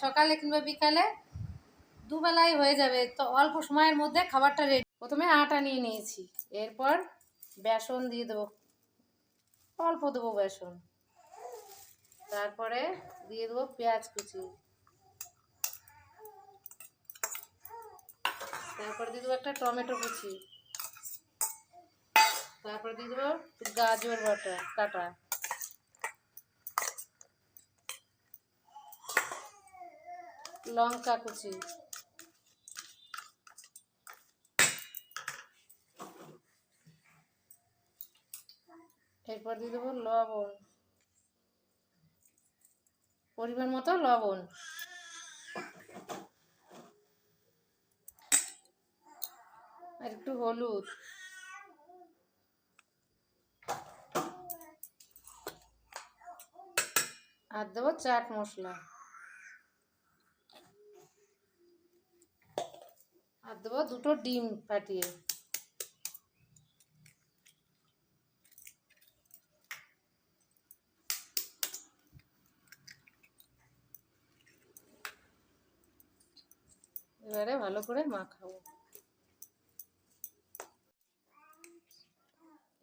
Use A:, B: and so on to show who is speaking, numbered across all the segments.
A: সকালে কিংবা বিকালে দুবেলাই হয়ে যাবে, তো অল্প সময়ের মধ্যে খাবারটা রেডি। প্রথমে আটা নিয়ে নিয়েছি, এরপর বেসন দিয়ে দেবো, অল্প দেবো বেসন। তারপরে দিয়ে দেবো পেঁয়াজ কুচি, তারপরে দিয়ে দেবো একটা টমেটো কুচি, তারপরে দিয়ে দেবো গাজর বাটা কাটা, লঙ্কা কুচি, এরপর দিয়ে দেবো লবণ, পরিমাণ মতো লবণ, আর একটু হলুদ, আর দেবো চাট মশলা, আর দেবো দুটো ডিম ফাটিয়ে। এবারে ভালো করে মাখাবো।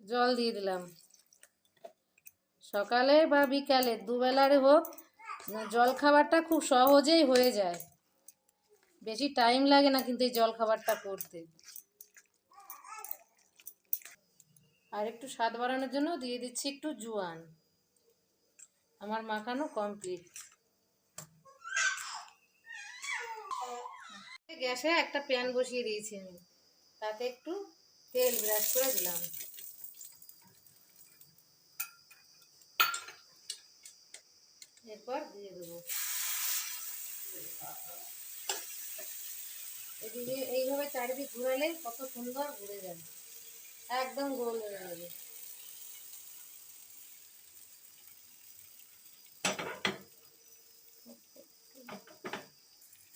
A: জল দিয়ে দিলাম। সকালে বা বিকালে দুবেলারে হোক, জল খাবারটা খুব সহজেই হয়ে যায়, বেশি টাইম লাগে না কিন্তু এই জল খাবারটা করতে। আর একটু স্বাদ বাড়ানোর জন্য দিয়ে দিচ্ছি একটু জোয়ান। আমার মাখানো কমপ্লিট। গ্যাসে একটা প্যান বসিয়ে দিয়েছি আমি, তাতে একটু তেল ব্রাশ করে দিলাম। এরপর দিয়ে দেবো, এদিকে এইভাবে চারিদিক ঘুরালে কত সুন্দর ঘুরে যাবে, একদম গোল হয়ে যাবে।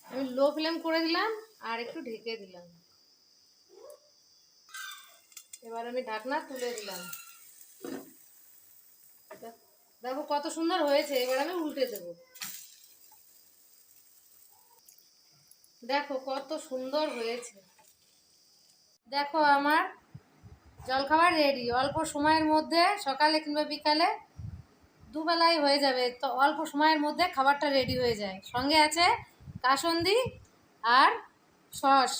A: আমি লো ফ্লেম করে দিলাম আর একটু ঢেকে দিলাম। এবার আমি ঢাকনা তুলে দিলাম। দেখো কত সুন্দর হয়েছে। এবার আমি উল্টে দেব। দেখো কত সুন্দর হয়েছে। দেখো আমার জলখাবার রেডি। অল্প সময়ের মধ্যে সকালে কিংবা বিকালে দুবেলাই হয়ে যাবে, তো অল্প সময়ের মধ্যে খাবারটা রেডি হয়ে যায়। সঙ্গে আছে কাসুন্দি আর সস।